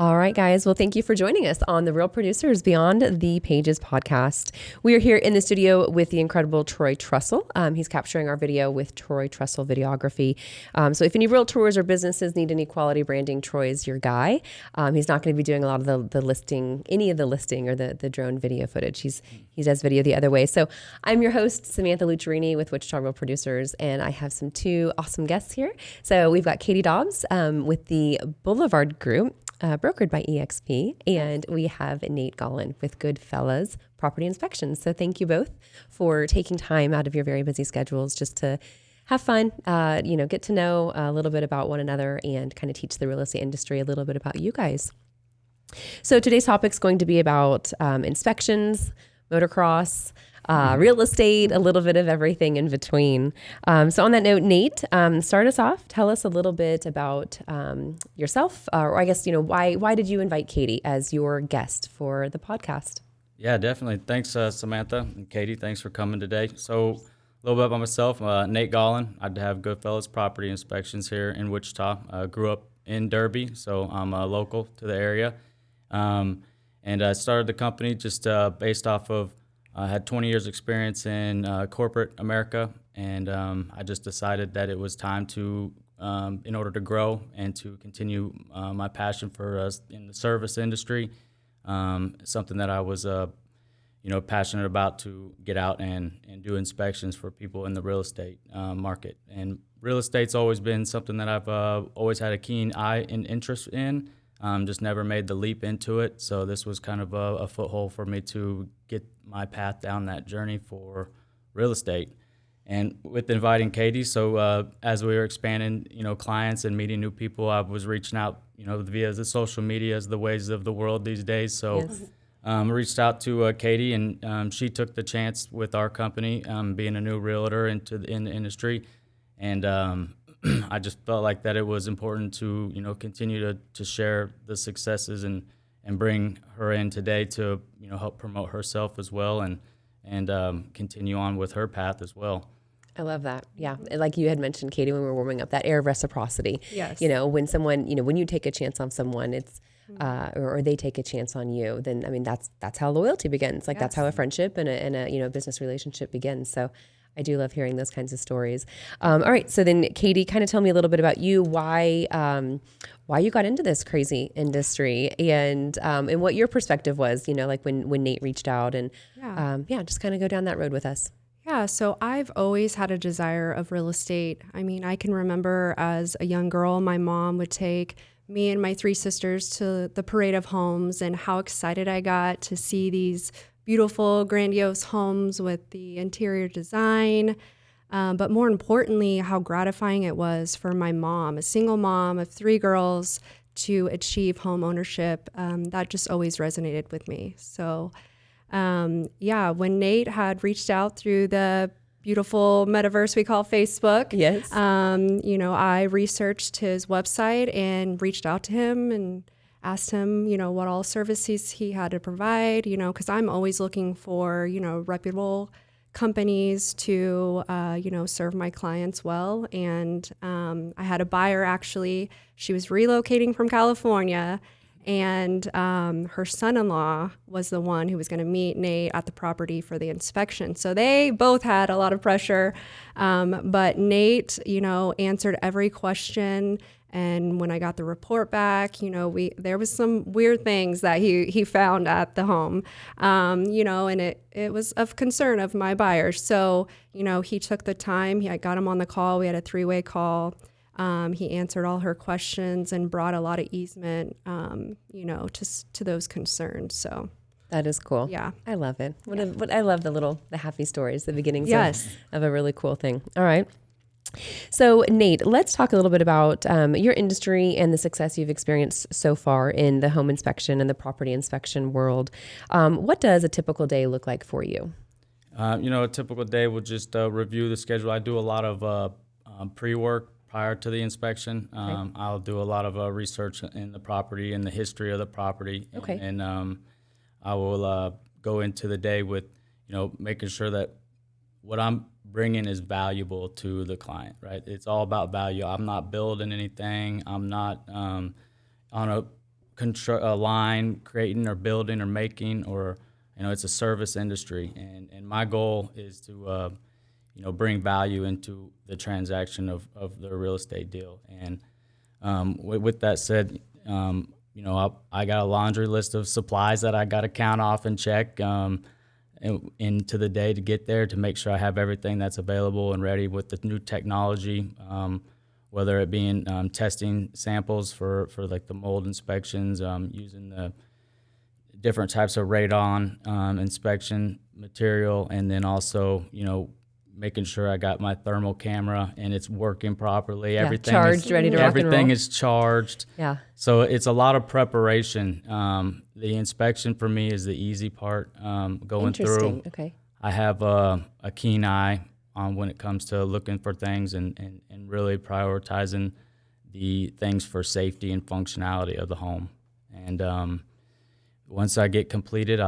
All right, guys. Well, thank you for joining us on the Real Producers Beyond the Pages podcast. We are here in the studio with the incredible Troy Trussell. He's capturing our video with Troy Trussell Videography. So if any realtors or businesses need any quality branding, Troy is your guy. He's not going to be doing a lot of the listing, any of the listing or the drone video footage. He does video the other way. So I'm your host, Samantha Luccherini with Wichita Real Producers, and I have two awesome guests here. So we've got Katie Dobbs with the Boulevard Group, brokered by EXP, and we have Nate Gaulin with Goodfellas Property Inspections. So thank you both for taking time out of your very busy schedules just to have fun, get to know a little bit about one another and kind of teach the real estate industry a little bit about you guys. So today's topic is going to be about inspections, motocross, real estate, a little bit of everything in between. So on that note, Nate, start us off. Tell us a little bit about yourself, or I guess, why did you invite Katie as your guest for the podcast? Yeah, definitely. Thanks, Samantha and Katie. Thanks for coming today. So a little bit about myself, Nate Gaulin. I have Goodfellas Property Inspections here in Wichita. Grew up in Derby, so I'm local to the area. And I started the company just based off of I had 20 years experience in corporate America, and I just decided that it was time to, in order to grow and to continue my passion for us in the service industry, something that I was, passionate about, to get out and do inspections for people in the real estate market. And real estate's always been something that I've always had a keen eye and interest in. Just never made the leap into it. So this was kind of a foothold for me to get my path down that journey for real estate. And with inviting Katie, so as we were expanding, clients and meeting new people, I was reaching out, via the social media as the ways of the world these days. So Yes. Reached out to Katie, and she took the chance with our company, being a new realtor in the industry. And I just felt like that it was important to, continue to share the successes and bring her in today to, help promote herself as well and continue on with her path as well. I love that. Yeah. Like you had mentioned, Katie, when we were warming up, that air of reciprocity. Yes. When someone, when you take a chance on someone, it's, or they take a chance on you, then, that's how loyalty begins. Like that's how a friendship and a business relationship begins. So I do love hearing those kinds of stories. All right. So then Katie, kind of tell me a little bit about you, why you got into this crazy industry and what your perspective was, like when Nate reached out and just kind of go down that road with us. Yeah, so I've always had a desire of real estate. I can remember as a young girl, my mom would take me and my three sisters to the parade of homes, and how excited I got to see these beautiful, grandiose homes with the interior design. But more importantly, how gratifying it was for my mom, a single mom of three girls, to achieve home ownership. That just always resonated with me. So when Nate had reached out through the beautiful metaverse we call Facebook, Yes. I researched his website and reached out to him and asked him, what all services he had to provide, because I'm always looking for, reputable companies to, serve my clients well. And I had a buyer, actually. She was relocating from California, and her son-in-law was the one who was going to meet Nate at the property for the inspection. So they both had a lot of pressure, but Nate, answered every question. And when I got the report back, there was some weird things that he found at the home, and it was of concern of my buyers. So, he took the time. I got him on the call. We had a 3-way call. He answered all her questions and brought a lot of easement, to those concerns. So that is cool. Yeah. I love it. I love the happy stories, the beginnings Yes. of a really cool thing. All right. So Nate, let's talk a little bit about your industry and the success you've experienced so far in the home inspection and the property inspection world. What does a typical day look like for you? A typical day will just review the schedule. I do a lot of pre-work prior to the inspection. Okay. I'll do a lot of research in the property and the history of the property. Okay. And I will go into the day with, making sure that what I'm bringing is valuable to the client, right? It's all about value. I'm not building anything. I'm not on line creating or building or making, or it's a service industry, and my goal is to bring value into the transaction of the real estate deal. And with that said, I got a laundry list of supplies that I got to count off and check into the day to get there, to make sure I have everything that's available and ready with the new technology, whether it be in testing samples for like the mold inspections, using the different types of radon inspection material, and then also, making sure I got my thermal camera and it's working properly. Yeah, everything charged, ready to rock and roll. Everything is charged. Yeah. So it's a lot of preparation. The inspection for me is the easy part. Going Interesting. through. Okay. I have a keen eye on when it comes to looking for things and really prioritizing the things for safety and functionality of the home. And once I get completed,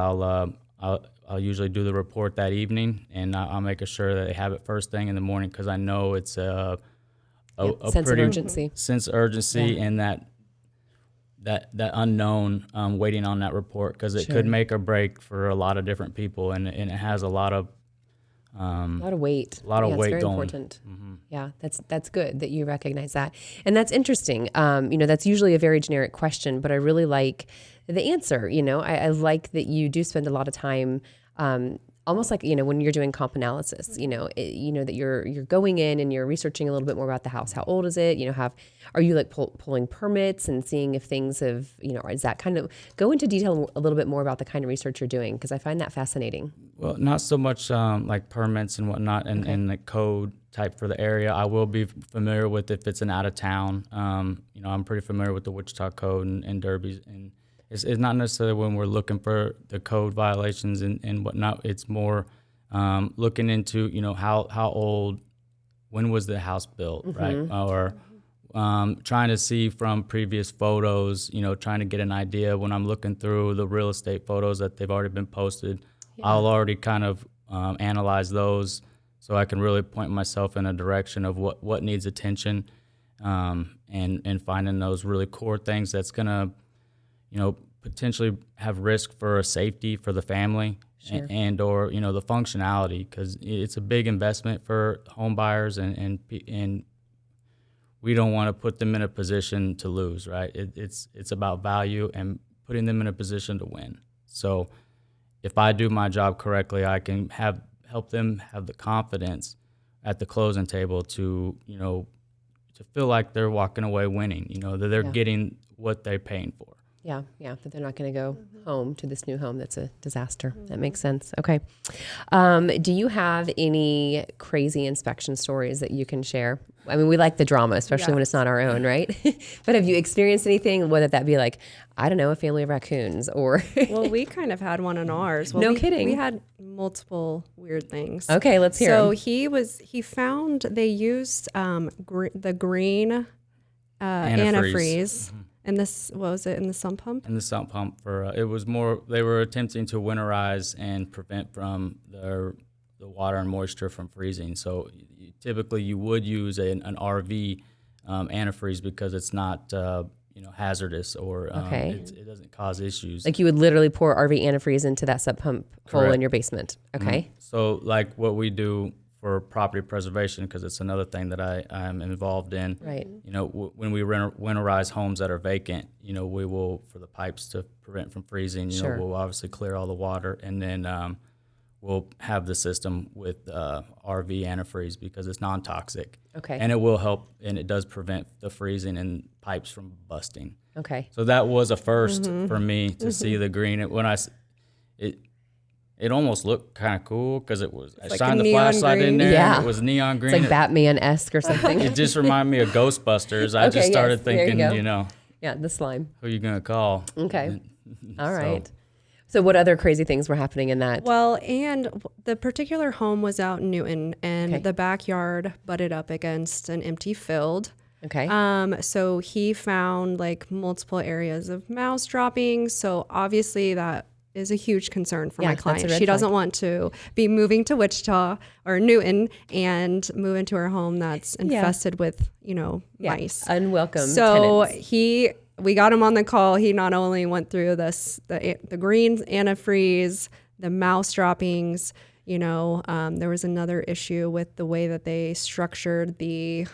I'll usually do the report that evening, and I'll make sure that they have it first thing in the morning, because I know it's a sense pretty of urgency. Sense of urgency, and that unknown, waiting on that report, because it could make or break for a lot of different people, and it has a lot of weight. A lot of weight very going. Important. Mm-hmm. Yeah, that's good that you recognize that, and that's interesting. That's usually a very generic question, but I really like the answer. I like that you do spend a lot of time, almost like when you're doing comp analysis. That you're going in and you're researching a little bit more about the house. How old is it? Are you like pulling permits and seeing if things have or is that kind of go into detail a little bit more about the kind of research you're doing, because I find that fascinating. Well, not so much like permits and whatnot, and the code type for the area. I will be familiar with if it's an out of town. I'm pretty familiar with the Wichita code and Derby, and it's not necessarily when we're looking for the code violations and whatnot. It's more looking into how old, when was the house built, right? Or trying to see from previous photos, trying to get an idea when I'm looking through the real estate photos that they've already been posted. Yeah. I'll already kind of analyze those, so I can really point myself in a direction of what needs attention, and finding those really core things that's gonna, potentially have risk for safety for the family. Sure. and or the functionality, because it's a big investment for home buyers, and we don't want to put them in a position to lose, right? It's about value and putting them in a position to win. So if I do my job correctly, I can help them have the confidence at the closing table to feel like they're walking away winning, that they're getting what they're paying for. Yeah, that they're not going to go home to this new home that's a disaster. That makes sense. Okay. Do you have any crazy inspection stories that you can share? I mean, we like the drama, especially when it's not our own, right? But have you experienced anything, whether that be like, I don't know, a family of raccoons or... Well, we kind of had one in ours. Well, no kidding. We had multiple weird things. Okay, let's hear So them. he found they used the green antifreeze. And this, what was it, in the sump pump? In the sump pump. It was more, they were attempting to winterize and prevent from the water and moisture from freezing. So typically you would use an RV antifreeze, because it's not hazardous, or it doesn't cause issues. Like you would literally pour RV antifreeze into that sub pump hole in your basement. Okay. Mm-hmm. So like what we do for property preservation, because it's another thing that I'm involved in. Right. When we winterize homes that are vacant, we will, for the pipes to prevent from freezing, we'll obviously clear all the water, and then we'll have the system with RV antifreeze, because it's non-toxic. Okay. And it will help, and it does prevent the freezing and pipes from busting. Okay. So that was a first for me to see the green. It almost looked kind of cool, because I like shined the flashlight in there, and it was neon green. It's like Batman-esque or something. It just reminded me of Ghostbusters. I just started thinking, Yeah, the slime. Who are you going to call? Okay. All right. So what other crazy things were happening in that? Well, and the particular home was out in Newton, and the backyard butted up against an empty field. Okay. So he found like multiple areas of mouse droppings. So obviously that is a huge concern for my client. She doesn't want to be moving to Wichita or Newton and move into her home that's infested with, mice. Unwelcome So tenants. he we got him on the call. He not only went through the green antifreeze, the mouse droppings, there was another issue with the way that they structured the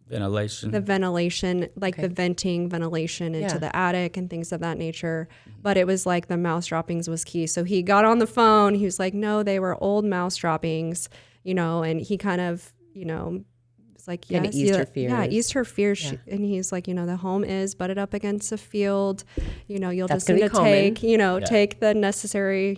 ventilation, like the ventilation into the attic and things of that nature. But it was like the mouse droppings was key. So he got on the phone. He was like, no, they were old mouse droppings, and he kind of, was like, yes, eased her fears. Yeah, eased her fears. Yeah. And he's like, the home is butted up against a field. You'll That's just need to common. take the necessary,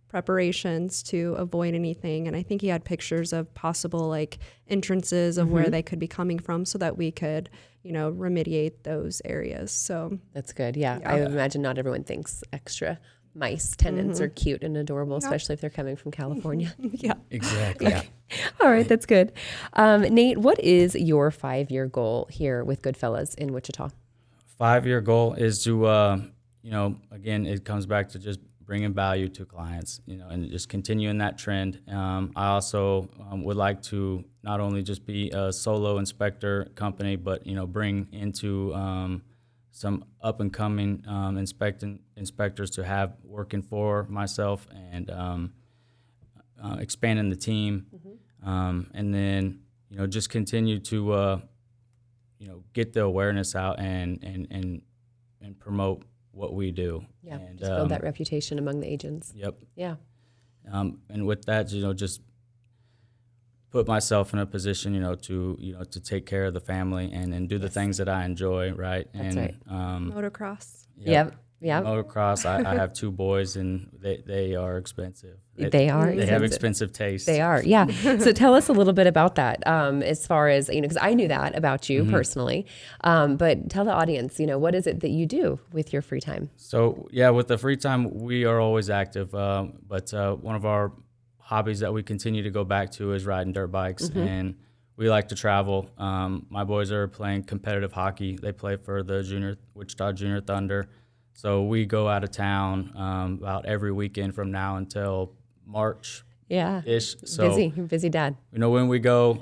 preparations to avoid anything. And I think he had pictures of possible like entrances of where they could be coming from so that we could, remediate those areas. So that's good. Yeah. I would imagine not everyone thinks extra mice tenants are cute and adorable, especially if they're coming from California. yeah. Exactly. Yeah. All right. That's good. Nate, what is your 5-year goal here with Goodfellas in Wichita? 5-year goal is to, again, it comes back to just bringing value to clients, and just continuing that trend. I also would like to not only just be a solo inspector company, but, bring into some up and coming inspectors to have working for myself and expanding the team. And then, just continue to, get the awareness out and promote what we do. Yeah, and, just build that reputation among the agents. Yep. Yeah. And with that, just put myself in a position, to take care of the family and do the things that I enjoy, right? That's right. Motocross. Yep. Motocross. I have 2 boys, and they are expensive. They are. They have expensive taste. They are, yeah. So tell us a little bit about that, as far as, because I knew that about you personally, but tell the audience, what is it that you do with your free time? So, yeah, with the free time, we are always active, but one of our hobbies that we continue to go back to is riding dirt bikes, and we like to travel. My boys are playing competitive hockey. They play for the Wichita Junior Thunder. So we go out of town about every weekend from now until March. Yeah. Ish. So busy dad. when we go,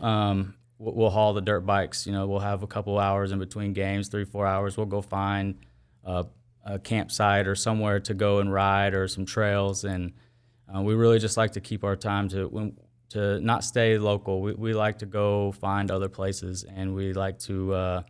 we'll haul the dirt bikes. We'll have a couple hours in between games, 3-4 hours. We'll go find a campsite or somewhere to go and ride, or some trails, and we really just like to keep our time to not stay local. We like to go find other places, and we like to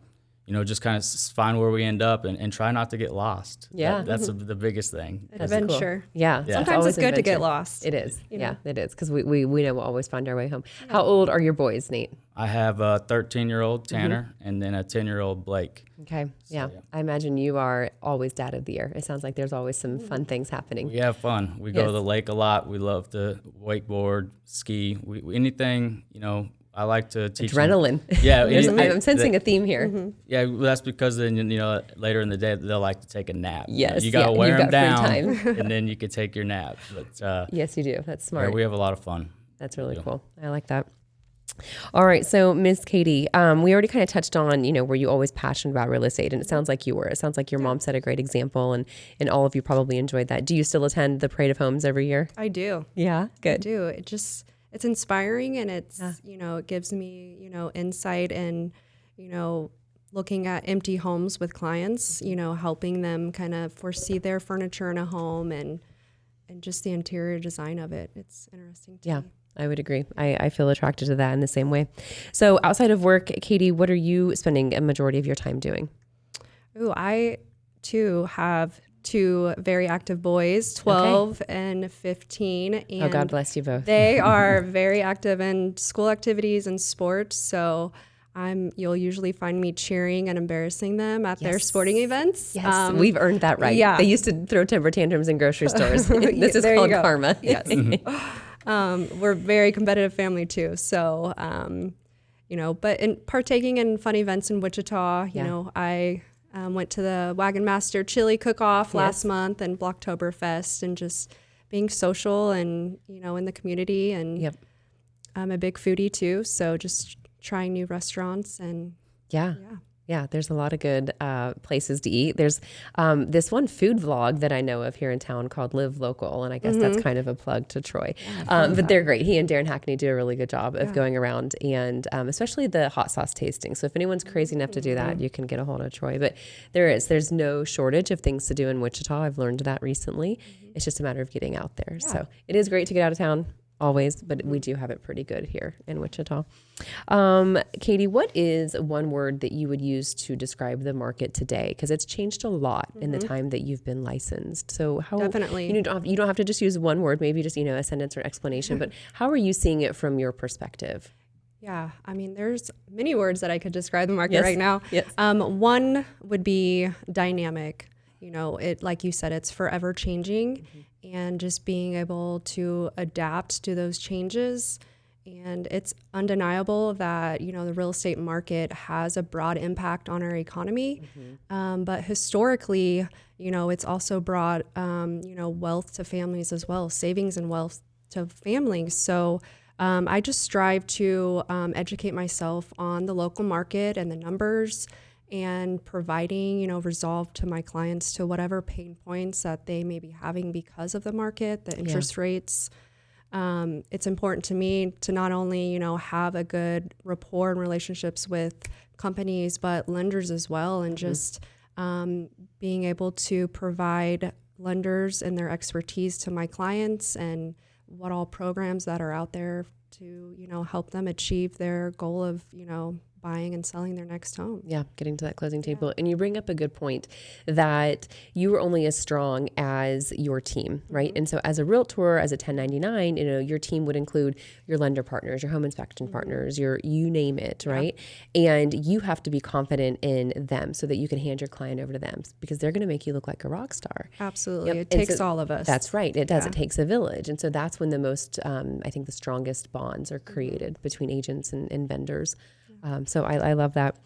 just kind of find where we end up and try not to get lost. Yeah. That's the biggest thing. Adventure. Cool. Yeah. Sometimes it's good to get lost. It is. Yeah, it is. Because we know we'll always find our way home. How old are your boys, Nate? I have a 13-year-old Tanner and then a 10-year-old Blake. Okay. Yeah. I imagine you are always dad of the year. It sounds like there's always some fun things happening. We have fun. We go to the lake a lot. We love to wakeboard, ski, anything, I like to teach Adrenaline. Them. Yeah. I'm sensing a theme here. Yeah, that's because then, later in the day, they'll like to take a nap. Yes. You got to wear them down, free time. and then you can take your nap. But yes, you do. That's smart. Yeah, we have a lot of fun. That's really cool. I like that. All right. So Ms. Katie, we already kind of touched on, were you always passionate about real estate? And it sounds like you were. It sounds like your mom set a great example, and all of you probably enjoyed that. Do you still attend the Parade of Homes every year? I do. Yeah. Good. I do. It's inspiring, and it's, it gives me, insight and, looking at empty homes with clients, helping them kind of foresee their furniture in a home and just the interior design of it. It's interesting to me. I would agree. I feel attracted to that in the same way. So outside of work, Katie, what are you spending a majority of your time doing? Ooh, I too have 2 very active boys, 12 and 15. And God bless you both. They are very active in school activities and sports. So you'll usually find me cheering and embarrassing them at their sporting events. Yes, we've earned that right. Yeah. They used to throw temper tantrums in grocery stores. This is called karma. Yes. We're a very competitive family too. So, but in partaking in fun events in Wichita, I went to the Wagon Master Chili Cook-Off last month and Blocktoberfest, and just being social and, in the community. And I'm a big foodie too. So just trying new restaurants and Yeah, there's a lot of good places to eat. There's this one food vlog that I know of here in town called Live Local, and I guess that's kind of a plug to Troy. But they're great. He and Darren Hackney do a really good job of going around, and especially the hot sauce tasting. So if anyone's crazy enough to do that, you can get a hold of Troy. But there's no shortage of things to do in Wichita. I've learned that recently. It's just a matter of getting out there. Yeah. So it is great to get out of town. Always, but we do have it pretty good here in Wichita. Katie, what is one word that you would use to describe the market today? Because it's changed a lot in the time that you've been licensed. So how Definitely. you don't have to just use one word, maybe just a sentence or explanation. But how are you seeing it from your perspective? Yeah, I mean, there's many words that I could describe the market right now. Yes. One would be dynamic. It, like you said, it's forever changing, and just being able to adapt to those changes. And it's undeniable that, the real estate market has a broad impact on our economy. But historically, it's also brought, wealth to families as well, savings and wealth to families. So I just strive to educate myself on the local market and the numbers, and providing, resolve to my clients to whatever pain points that they may be having because of the market, the interest rates. It's important to me to not only, have a good rapport and relationships with companies, but lenders as well, and just being able to provide lenders and their expertise to my clients, and what all programs that are out there to, help them achieve their goal of, buying and selling their next home. Yeah, getting to that closing table. And you bring up a good point that you are only as strong as your team, right? And so as a realtor, as a 1099, your team would include your lender partners, your home inspection partners, you name it, right? And you have to be confident in them so that you can hand your client over to them, because they're going to make you look like a rock star. Absolutely. Yep. It takes all of us. That's right. It does. It takes a village. And so that's when the most, I think the strongest bonds are created between agents and vendors. So I love that.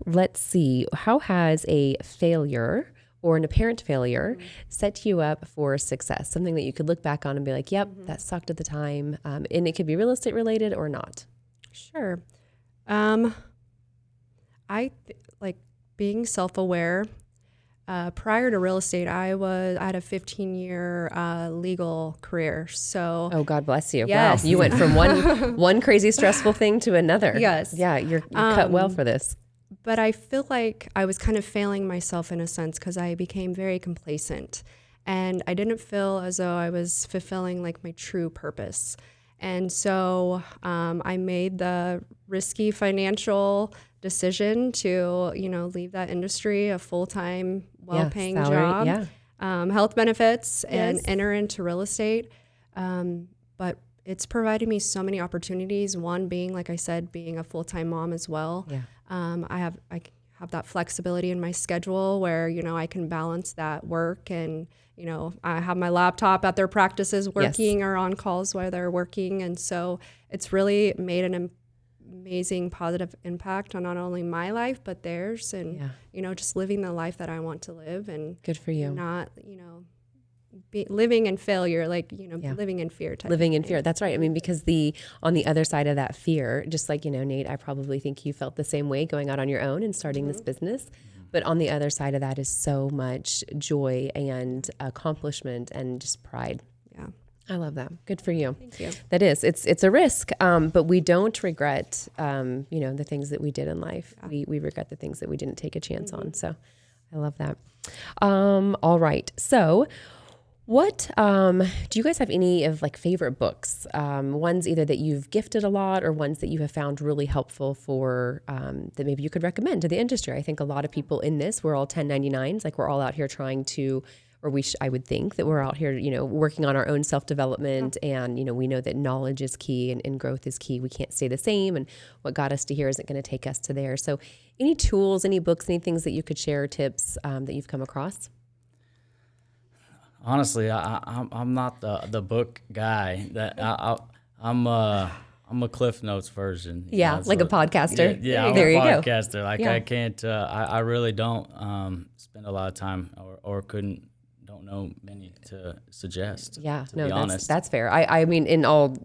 Let's see. How has a failure or an apparent failure set you up for success? Something that you could look back on and be like, yep, that sucked at the time. And it could be real estate related or not. Sure. Like being self-aware. Prior to real estate, I had a 15-year legal career. So, oh, God bless you. Yes. Wow, you went from one crazy stressful thing to another. Yes. Yeah, you're cut well for this. But I feel like I was kind of failing myself in a sense, because I became very complacent, and I didn't feel as though I was fulfilling like my true purpose. And so I made the risky financial decision to, leave that industry, a full-time, well-paying job, health benefits, and enter into real estate. But it's provided me so many opportunities. One being, like I said, being a full-time mom as well. Yeah. I have that flexibility in my schedule where, I can balance that work, and, I have my laptop at their practices working or on calls while they're working. And so it's really made an amazing positive impact on not only my life, but theirs, and, just living the life that I want to live. And good for you. Not, living in failure, living in fear. Living in fear. That's right. I mean, because on the other side of that fear, just like, Nate, I probably think you felt the same way going out on your own and starting this business. But on the other side of that is so much joy and accomplishment and just pride. Yeah. I love that. Good for you. Thank you. That is, it's a risk, but we don't regret, the things that we did in life. Yeah. We regret the things that we didn't take a chance on. So I love that. All right. So what, do you guys have any of favorite books? Ones either that you've gifted a lot or ones that you have found really helpful for, that maybe you could recommend to the industry? I think a lot of people in this, we're all 1099s, we're all out here trying to, or I would think that we're out here, working on our own self-development, and, we know that knowledge is key and growth is key. We can't stay the same, and what got us to here isn't going to take us to there. So any tools, any books, any things that you could share, tips, that you've come across? Honestly, I'm not the book guy. That I'm a Cliff Notes version. Yeah, like a podcaster. Yeah, I'm there a you podcaster. Go. I can't. I really don't spend a lot of time, or don't know many to suggest. Yeah, to be honest. That's fair. I mean, in all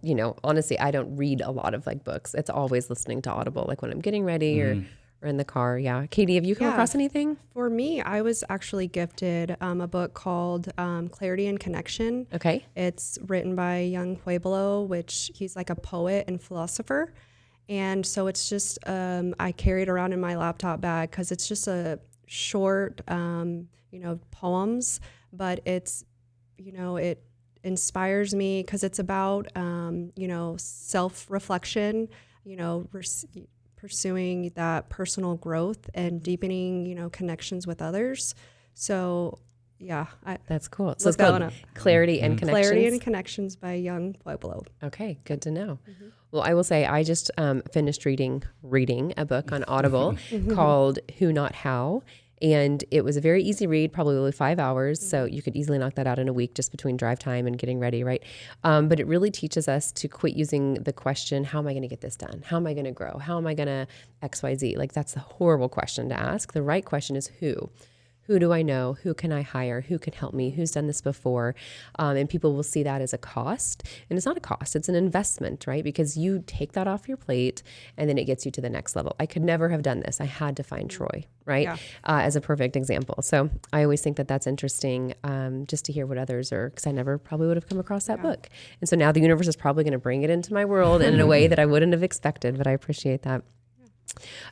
honesty, I don't read a lot of books. It's always listening to Audible, when I'm getting ready or or in the car. Yeah. Katie, have you come across anything? For me, I was actually gifted a book called Clarity and Connection. Okay. It's written by young Pueblo, which he's like a poet and philosopher. And so it's just, I carry it around in my laptop bag because it's just a short, poems, but it's, it inspires me because it's about, self-reflection, pursuing that personal growth and deepening, connections with others. So, yeah. That's cool. So it's that called one up. Clarity and Connections. Clarity and Connections by Young Pueblo. Okay, good to know. Well, I will say I just finished reading a book on Audible called Who Not How. And it was a very easy read, probably only 5 hours. So you could easily knock that out in a week just between drive time and getting ready, right? But it really teaches us to quit using the question, how am I going to get this done? How am I going to grow? How am I going to XYZ? Like that's a horrible question to ask. The right question is who? Who do I know? Who can I hire? Who can help me? Who's done this before? And people will see that as a cost. And it's not a cost, it's an investment, right? Because you take that off your plate and then it gets you to the next level. I could never have done this. I had to find Troy, right? Yeah. As a perfect example. So I always think that that's interesting just to hear what others are, because I never probably would have come across that book. And so now the universe is probably going to bring it into my world in a way that I wouldn't have expected, but I appreciate that.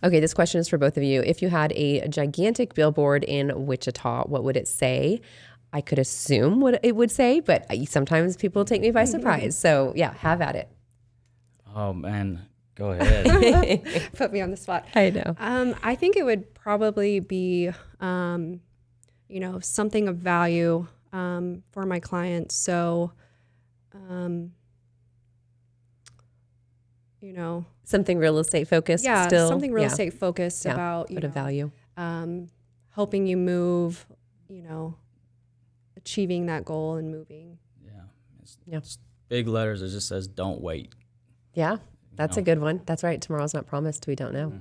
Okay, this question is for both of you. If you had a gigantic billboard in Wichita, what would it say? I could assume what it would say, but sometimes people take me by surprise. So yeah, have at it. Oh man, go ahead. Put me on the spot. I know. I think it would probably be, something of value for my clients. So, Something real estate focused yeah, still. something real estate focused about, but of value. Helping you move, achieving that goal and moving. Yeah. It's big letters. It just says, don't wait. Yeah, that's a good one. That's right. Tomorrow's not promised. We don't know.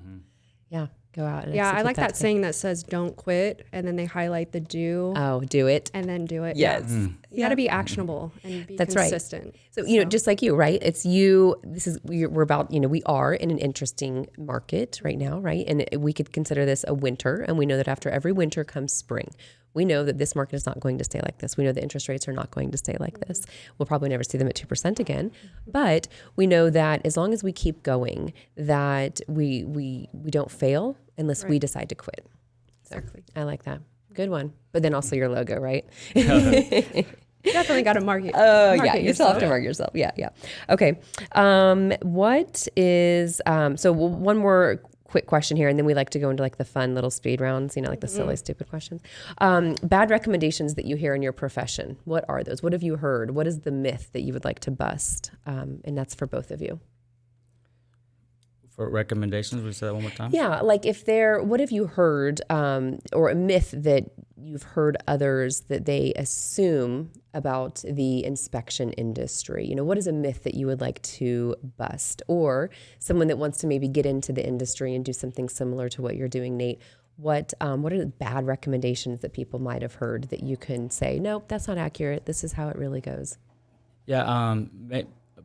Yeah, go out and I execute like that today. saying that says, don't quit. And then they highlight the do. Oh, do it. And then do it. Yes. Yeah. You got to be actionable and be That's consistent. Right. So, just like you, right? It's you, we're about, we are in an interesting market right now, right? And we could consider this a winter. And we know that after every winter comes spring. We know that this market is not going to stay like this. We know the interest rates are not going to stay like this. We'll probably never see them at 2% again. But we know that as long as we keep going, that we don't fail unless we decide to quit. So, Exactly. I like that. Good one. But then also your logo, right? Definitely got to market. Oh, yeah. market You still have to mark yourself. Yeah, yeah. Okay. What is, so one more quick question here, and then we like to go into like the fun little speed rounds, like the silly, stupid questions. Bad recommendations that you hear in your profession. What are those? What have you heard? What is the myth that you would like to bust? And that's for both of you. For recommendations, we say that one more time? Yeah, like what have you heard, or a myth that you've heard others that they assume about the inspection industry? What is a myth that you would like to bust? Or someone that wants to maybe get into the industry and do something similar to what you're doing, Nate, what are the bad recommendations that people might have heard that you can say, nope, that's not accurate, this is how it really goes? Yeah,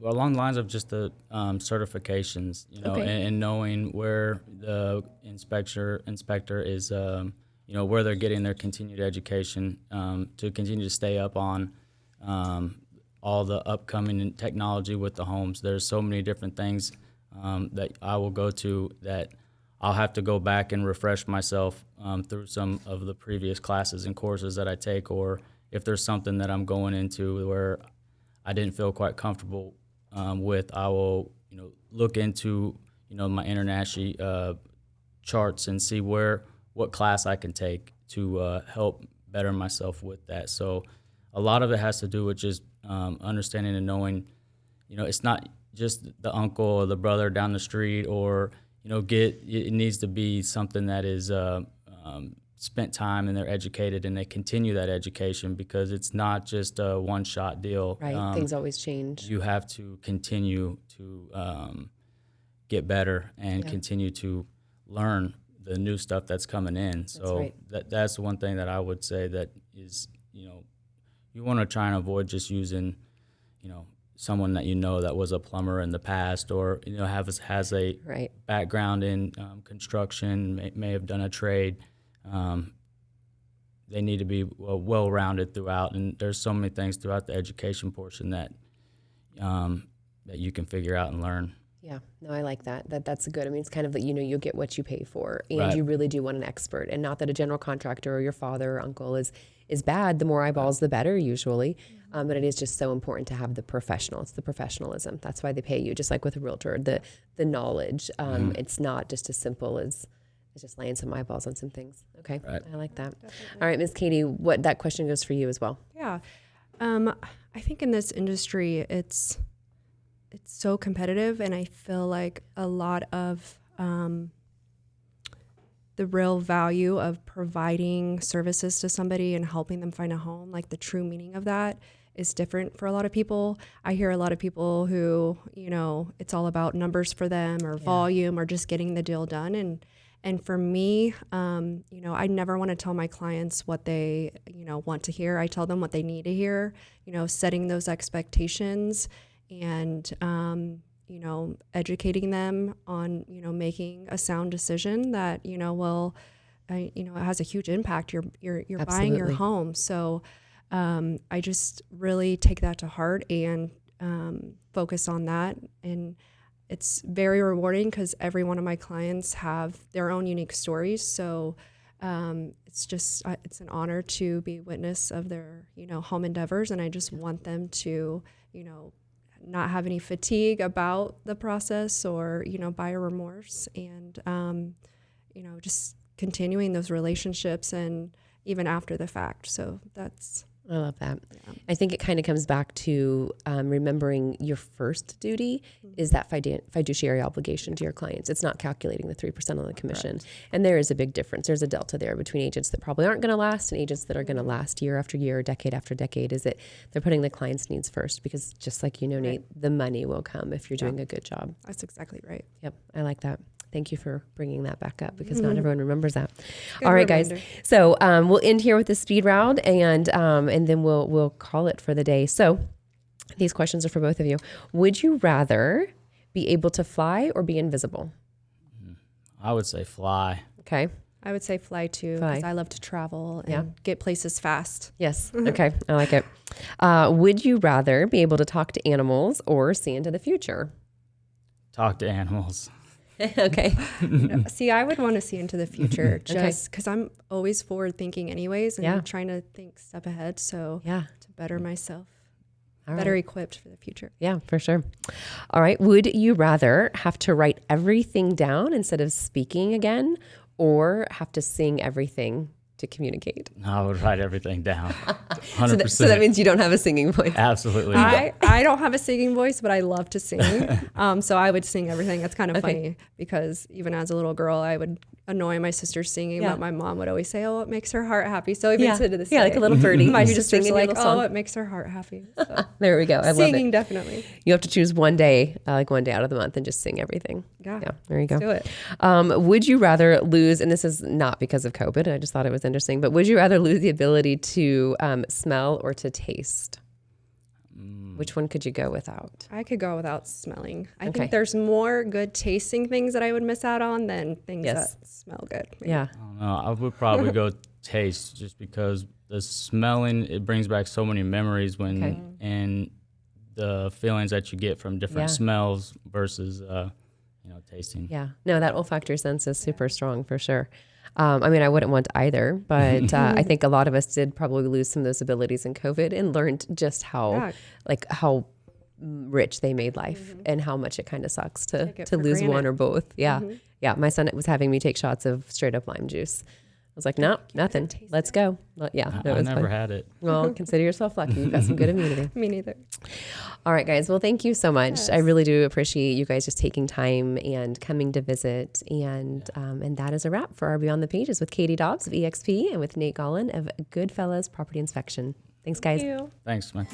along the lines of just the certifications, and knowing where the inspector is, where they're getting their continued education to continue to stay up on all the upcoming technology with the homes. There's so many different things that I will go to that I'll have to go back and refresh myself through some of the previous classes and courses that I take, or if there's something that I'm going into where I didn't feel quite comfortable with, I will, look into, my international charts and see what class I can take to help better myself with that. So a lot of it has to do with just understanding and knowing, it's not just the uncle or the brother down the street, or, it needs to be something that is spent time and they're educated and they continue that education, because it's not just a one-shot deal. Right, things always change. You have to continue to get better and continue to learn the new stuff that's coming in. So that's one thing that I would say that is, you want to try and avoid just using, someone that that was a plumber in the past, or has a Right. background in construction, may have done a trade. They need to be well-rounded throughout, and there's so many things throughout the education portion that that you can figure out and learn. Yeah, no, I like that. That's good. I mean, it's kind of that, you'll get what you pay for, and Right. you really do want an expert, and not that a general contractor or your father or uncle is bad. The more eyeballs, the better usually. But it is just so important to have the professional. It's the professionalism. That's why they pay you. Just like with a realtor, the knowledge. It's not just as simple as it's just laying some eyeballs on some things. Okay, Right. I like that. All right, Ms. Katie, that question goes for you as well. Yeah. I think in this industry, it's so competitive, and I feel like a lot of the real value of providing services to somebody and helping them find a home, like the true meaning of that is different for a lot of people. I hear a lot of people who, it's all about numbers for them or volume or just getting the deal done. And for me, I never want to tell my clients what they, want to hear. I tell them what they need to hear, setting those expectations and, educating them on, making a sound decision that, it has a huge impact. You're buying your home. So I just really take that to heart and focus on that. And it's very rewarding because every one of my clients have their own unique stories. So it's an honor to be witness of their, home endeavors. And I just want them to, not have any fatigue about the process or, buyer remorse, and, just continuing those relationships and even after the fact. So I love that. Yeah. I think it kind of comes back to remembering your first duty is that fiduciary obligation to your clients. It's not calculating the 3% on the commission. Correct. And there is a big difference. There's a delta there between agents that probably aren't going to last and agents that are going to last year after year, decade after decade, is that they're putting the client's needs first, because just like Nate, the money will come if you're doing a good job. That's exactly right. Yep. I like that. Thank you for bringing that back up, because not everyone remembers that. Good All right, reminder. guys. So we'll end here with the speed round, and then we'll call it for the day. So these questions are for both of you. Would you rather be able to fly or be invisible? I would say fly. Okay. I would say fly too, because I love to travel and get places fast. Yes. Okay. I like it. Would you rather be able to talk to animals or see into the future? Talk to animals. Okay. See, I would want to see into the future just because I'm always forward thinking anyways, and I'm trying to think step ahead. So to better myself, better equipped for the future. Yeah, for sure. All right. Would you rather have to write everything down instead of speaking again, or have to sing everything to communicate? I would write everything down. 100%. So that means you don't have a singing voice. Absolutely. I don't have a singing voice, but I love to sing. So I would sing everything. That's kind of funny, because even as a little girl, I would annoy my sister singing, but my mom would always say, "Oh, it makes her heart happy." So even to this day, like a little birdie. My just sister's singing like, a little "Oh, song. it makes her heart happy." So There we go. I love it. singing definitely. You have to choose one day, one day out of the month, and just sing everything. Yeah. There you go. Let's do it. Would you rather lose, and this is not because of COVID, I just thought it was interesting, but would you rather lose the ability to smell or to taste? Which one could you go without? I could go without smelling. I think there's more good tasting things that I would miss out on than things that smell good. Yeah. I don't know. I would probably go taste, just because the smelling, it brings back so many memories and the feelings that you get from different smells versus tasting. Yeah. No, that olfactory sense is super strong for sure. I mean, I wouldn't want either, but I think a lot of us did probably lose some of those abilities in COVID and learned just how rich they made life and how much it kind of sucks to lose one or both. Yeah. Yeah. My son was having me take shots of straight up lime juice. I was like, no, nothing. Let's go. Yeah. I never had it. Well, consider yourself lucky. You've got some good immunity. Me neither. All right, guys. Well, thank you so much. Yes. I really do appreciate you guys just taking time and coming to visit. And that is a wrap for our Beyond the Pages with Katie Dobbs of EXP and with Nate Gaulin of Goodfellas Property Inspection. Thanks, guys. Thank you. Thanks, man.